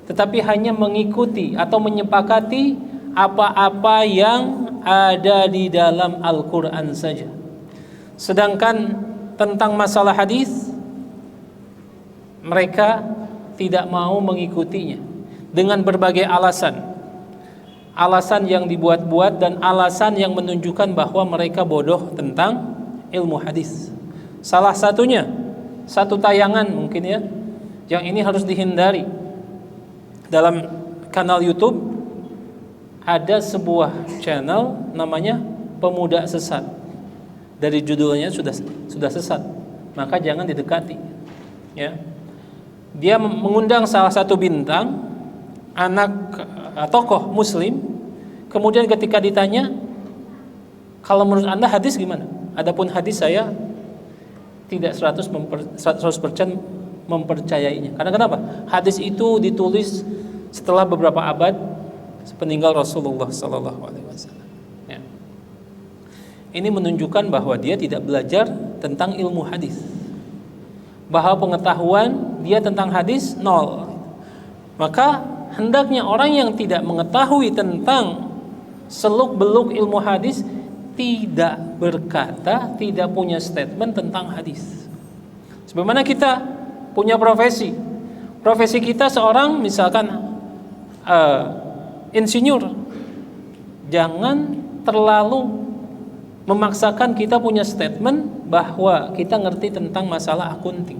tetapi hanya mengikuti atau menyepakati apa-apa yang ada di dalam Al-Quran saja. Sedangkan tentang masalah hadis, mereka tidak mau mengikutinya dengan berbagai alasan. Alasan yang dibuat-buat dan alasan yang menunjukkan bahwa mereka bodoh tentang ilmu hadis. Salah satunya, satu tayangan mungkin ya, yang ini harus dihindari. Dalam kanal YouTube ada sebuah channel namanya Pemuda Sesat. Dari judulnya sudah sesat, maka jangan didekati, ya. Dia mengundang salah satu bintang, anak tokoh muslim. Kemudian ketika ditanya, kalau menurut Anda hadis gimana? Adapun hadis saya tidak 100% mempercayainya. Karena kenapa? Hadis itu ditulis setelah beberapa abad sepeninggal Rasulullah sallallahu alaihi wasallam. Ya. Ini menunjukkan bahwa dia tidak belajar tentang ilmu hadis. Bahwa pengetahuan dia tentang hadis nol. Maka hendaknya orang yang tidak mengetahui tentang seluk-beluk ilmu hadis tidak berkata, tidak punya statement tentang hadis. Sebagaimana kita punya profesi. Profesi kita seorang misalkan insinyur. Jangan terlalu memaksakan kita punya statement bahwa kita ngerti tentang masalah akunting.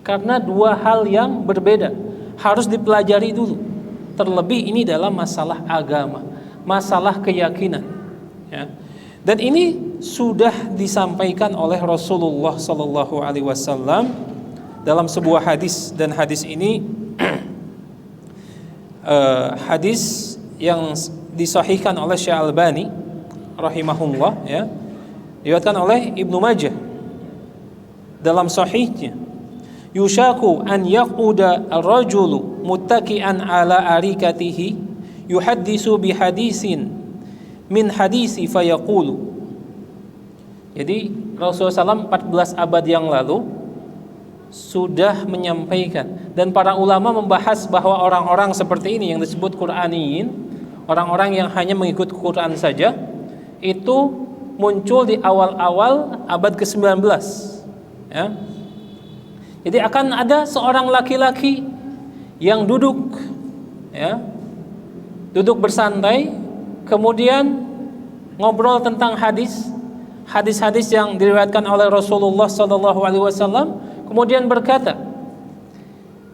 Karena dua hal yang berbeda, harus dipelajari dulu. Terlebih ini dalam masalah agama, masalah keyakinan, ya. Dan ini sudah disampaikan oleh Rasulullah sallallahu alaihi wasallam dalam sebuah hadis, dan hadis ini hadis yang disahihkan oleh Syekh Albani rahimahullah, ya, diriwayatkan oleh Ibnu Majah dalam sahihnya. Yushaku an yaquda ar-rajulu muttaki'an ala arikatihi yuhaddisu bihadisin min hadisi fayaqulu. Jadi Rasulullah SAW 14 abad yang lalu sudah menyampaikan, dan para ulama membahas bahwa orang-orang seperti ini yang disebut Qur'aniyin, orang-orang yang hanya mengikut Quran saja, itu muncul di awal-awal abad ke-19, ya. Jadi akan ada seorang laki-laki yang duduk, ya, duduk bersantai, kemudian ngobrol tentang hadis-hadis yang diriwayatkan oleh Rasulullah SAW, kemudian berkata,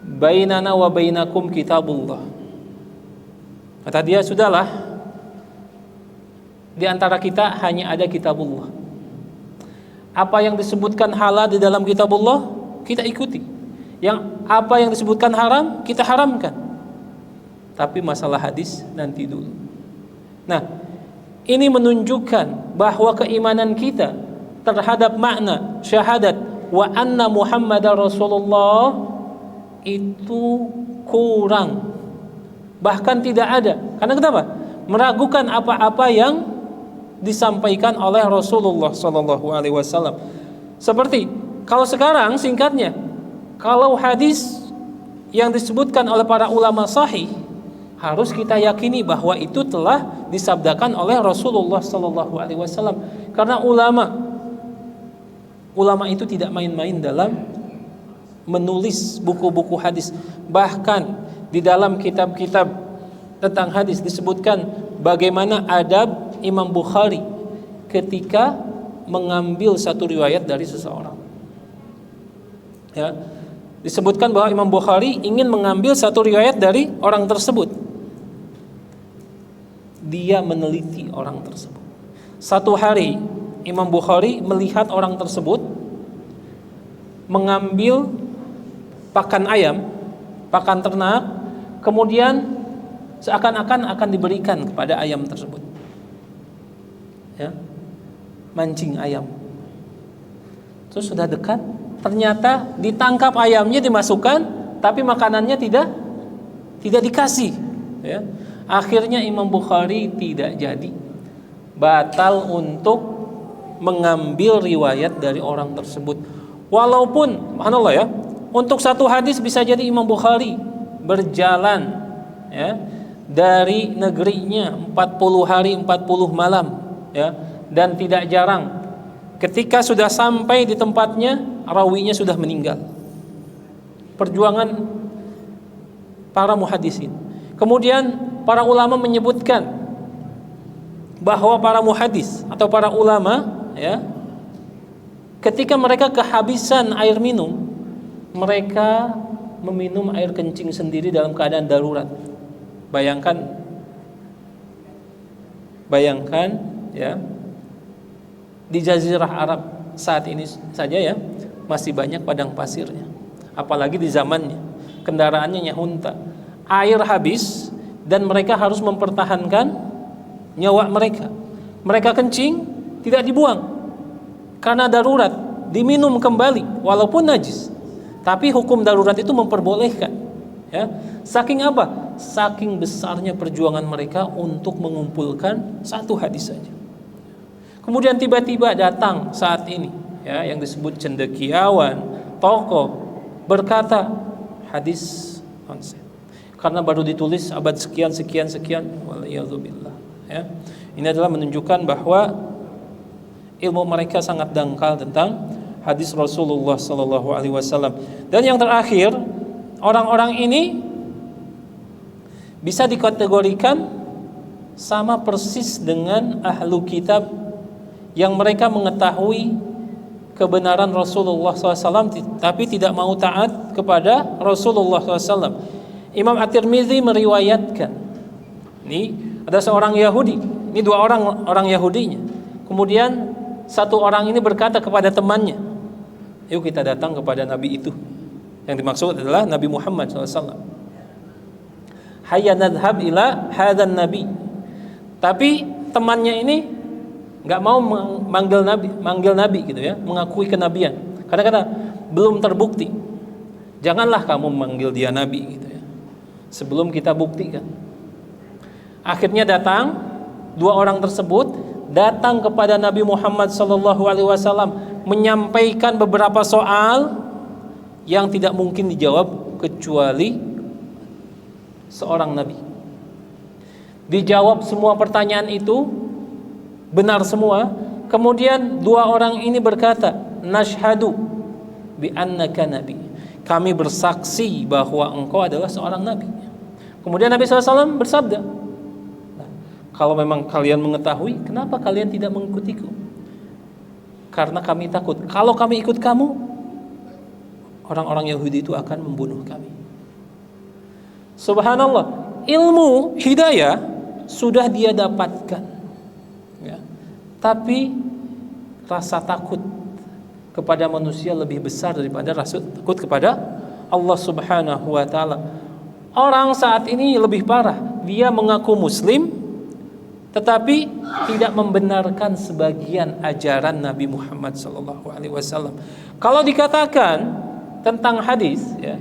bainana wa bainakum kitabullah. Kata dia, sudahlah, di antara kita hanya ada kitabullah. Apa yang disebutkan halal di dalam kitabullah kita ikuti, yang apa yang disebutkan haram kita haramkan. Tapi masalah hadis nanti dulu. Nah, ini menunjukkan bahwa keimanan kita terhadap makna syahadat wa anna Muhammadar Rasulullah itu kurang, bahkan tidak ada. Karena kenapa? Meragukan apa-apa yang disampaikan oleh Rasulullah SAW. Seperti kalau sekarang singkatnya, kalau hadis yang disebutkan oleh para ulama sahih, harus kita yakini bahwa itu telah disabdakan oleh Rasulullah SAW. Karena ulama itu tidak main-main dalam menulis buku-buku hadis. Bahkan di dalam kitab-kitab tentang hadis disebutkan bagaimana adab Imam Bukhari ketika mengambil satu riwayat dari seseorang. Ya, disebutkan bahwa Imam Bukhari ingin mengambil satu riwayat dari orang tersebut. dia meneliti orang tersebut. Satu hari Imam Bukhari melihat orang tersebut mengambil pakan ayam, pakan ternak, kemudian seakan-akan akan diberikan kepada ayam tersebut. Ya, mancing ayam. Terus sudah dekat, ternyata ditangkap ayamnya, dimasukkan, tapi makanannya tidak dikasih. Ya. Akhirnya Imam Bukhari tidak jadi, batal untuk mengambil riwayat dari orang tersebut. Walaupun, subhanallah ya, untuk satu hadis bisa jadi Imam Bukhari berjalan ya dari negerinya 40 hari 40 malam ya, dan tidak jarang ketika sudah sampai di tempatnya rawinya sudah meninggal. Perjuangan para muhaddisin. Kemudian para ulama menyebutkan bahwa para muhaddis atau para ulama ya, ketika mereka kehabisan air minum, mereka meminum air kencing sendiri dalam keadaan darurat. Bayangkan ya, di Jazirah Arab saat ini saja ya masih banyak padang pasirnya, apalagi di zamannya kendaraannya nyahunta, air habis dan mereka harus mempertahankan nyawa mereka. Mereka kencing tidak dibuang karena darurat, diminum kembali walaupun najis, tapi hukum darurat itu memperbolehkan ya. Saking apa? Saking besarnya perjuangan mereka untuk mengumpulkan satu hadis saja. Kemudian tiba-tiba datang saat ini ya yang disebut cendekiawan, tokoh berkata hadis konsep karena baru ditulis abad sekian waliyadzubillah ya. Ini adalah menunjukkan bahwa ilmu mereka sangat dangkal tentang hadis Rasulullah sallallahu alaihi wasallam. Dan yang terakhir, orang-orang ini bisa dikategorikan sama persis dengan ahlu kitab yang mereka mengetahui kebenaran Rasulullah SAW tapi tidak mau taat kepada Rasulullah SAW. Imam At-Tirmidzi meriwayatkan, ini ada seorang Yahudi, ini dua orang Yahudinya. Kemudian satu orang ini berkata kepada temannya, yuk kita datang kepada Nabi itu. Yang dimaksud adalah Nabi Muhammad SAW. Hayya nadhhab ila hadzan nabi. Tapi temannya ini nggak mau manggil nabi gitu ya, mengakui kenabian. Kadang-kadang belum terbukti. Janganlah kamu manggil dia nabi gitu ya, sebelum kita buktikan. Akhirnya datang dua orang tersebut datang kepada Nabi Muhammad SAW menyampaikan beberapa soal yang tidak mungkin dijawab kecuali seorang nabi. Dijawab semua pertanyaan itu benar semua. Kemudian dua orang ini berkata, nashhadu bi annaka nabi. Kami bersaksi bahwa engkau adalah seorang nabi. Kemudian Nabi SAW bersabda, kalau memang kalian mengetahui, kenapa kalian tidak mengikutiku? Karena kami takut kalau kami ikut kamu, orang-orang Yahudi itu akan membunuh kami. Subhanallah, ilmu hidayah sudah dia dapatkan ya. Tapi rasa takut kepada manusia lebih besar daripada rasa takut kepada Allah Subhanahu wa ta'ala. Orang saat ini lebih parah, dia mengaku muslim tetapi tidak membenarkan sebagian ajaran Nabi Muhammad SAW. Kalau dikatakan tentang hadis ya,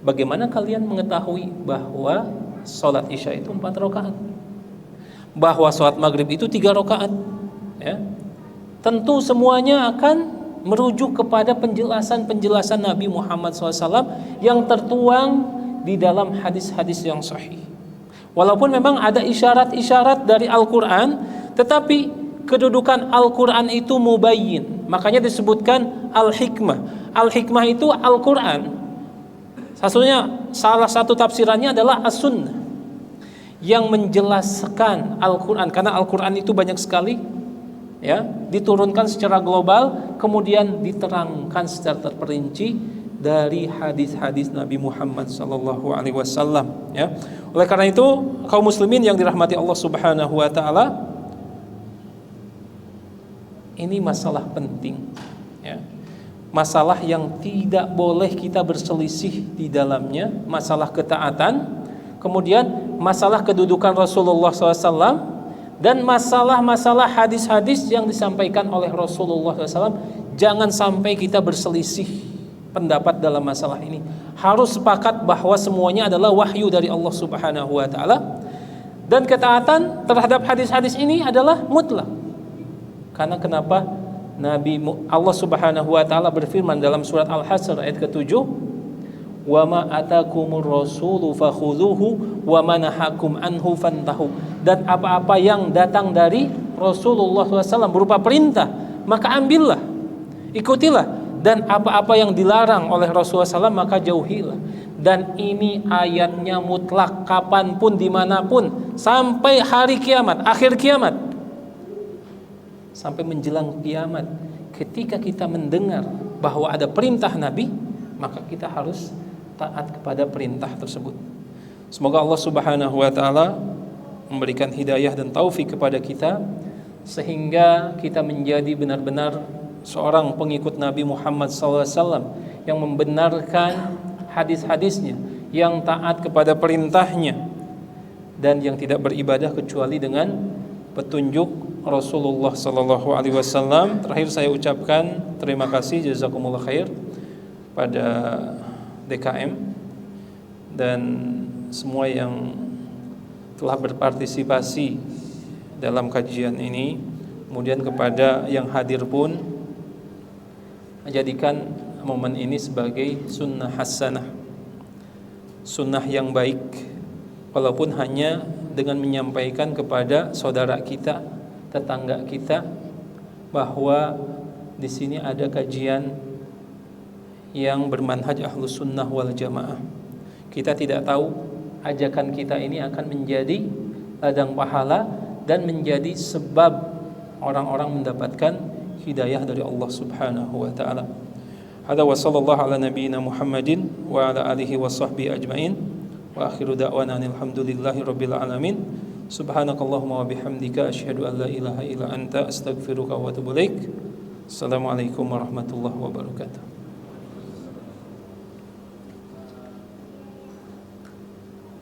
bagaimana kalian mengetahui bahwa sholat isya itu 4 rakaat, bahwa sholat maghrib itu 3 rakaat ya? Tentu semuanya akan merujuk kepada penjelasan-penjelasan Nabi Muhammad SAW yang tertuang di dalam hadis-hadis yang sahih. Walaupun memang ada isyarat-isyarat dari Al-Quran, tetapi kedudukan Al-Quran itu mubayyin. Makanya disebutkan Al-Hikmah. Al-Hikmah itu Al-Quran. Salah satu tafsirannya adalah As-Sunnah, yang menjelaskan Al-Quran. Karena Al-Quran itu banyak sekali ya, diturunkan secara global, kemudian diterangkan secara terperinci dari hadis-hadis Nabi Muhammad sallallahu alaihi wasallam, ya. Oleh karena itu, kaum muslimin yang dirahmati Allah Subhanahu wa taala, ini masalah penting, ya. Masalah yang tidak boleh kita berselisih di dalamnya, masalah ketaatan, kemudian masalah kedudukan Rasulullah SAW, dan masalah-masalah hadis-hadis yang disampaikan oleh Rasulullah SAW. Jangan sampai kita berselisih pendapat dalam masalah ini. Harus sepakat bahwa semuanya adalah wahyu dari Allah Subhanahu wa taala, dan ketaatan terhadap hadis-hadis ini adalah mutlak. Karena kenapa? Allah Subhanahu wa taala berfirman dalam surat Al-Hasr ayat ke-7, "Wa ma atakumur rasulu fakhudhuhu wa ma nahakum anhu fantahu." Dan apa-apa yang datang dari Rasulullah SAW berupa perintah, maka ambillah, ikutilah, dan apa-apa yang dilarang oleh Rasulullah SAW maka jauhilah. Dan ini ayatnya mutlak, kapanpun, dimanapun, sampai hari kiamat, akhir kiamat, sampai menjelang kiamat. Ketika kita mendengar bahwa ada perintah Nabi, maka kita harus taat kepada perintah tersebut. Semoga Allah Subhanahu wa taala memberikan hidayah dan taufik kepada kita, sehingga kita menjadi benar-benar seorang pengikut Nabi Muhammad SAW yang membenarkan hadis-hadisnya, yang taat kepada perintahnya, dan yang tidak beribadah kecuali dengan petunjuk Rasulullah sallallahu alaihi wasallam. Terakhir saya ucapkan terima kasih, jazakumullah khair, pada DKM dan semua yang telah berpartisipasi dalam kajian ini. Kemudian kepada yang hadir pun, menjadikan momen ini sebagai sunnah hasanah, sunnah yang baik, walaupun hanya dengan menyampaikan kepada saudara kita, tetangga kita, bahwa di sini ada kajian yang bermanhaj ahlus sunnah wal jamaah. Kita tidak tahu ajakan kita ini akan menjadi ladang pahala dan menjadi sebab orang-orang mendapatkan hidayah dari Allah Subhanahu wa taala. Hada wa sallallahu ala nabiyyina Muhammadin wa ala alihi wa sahbihi ajmain. Wa akhiru da'wana alhamdulillahi rabbil alamin. Subhanakallahumma wa bihamdika asyhadu an la ilaha illa anta astaghfiruka wa atubu ilaik. Assalamualaikum warahmatullahi wabarakatuh.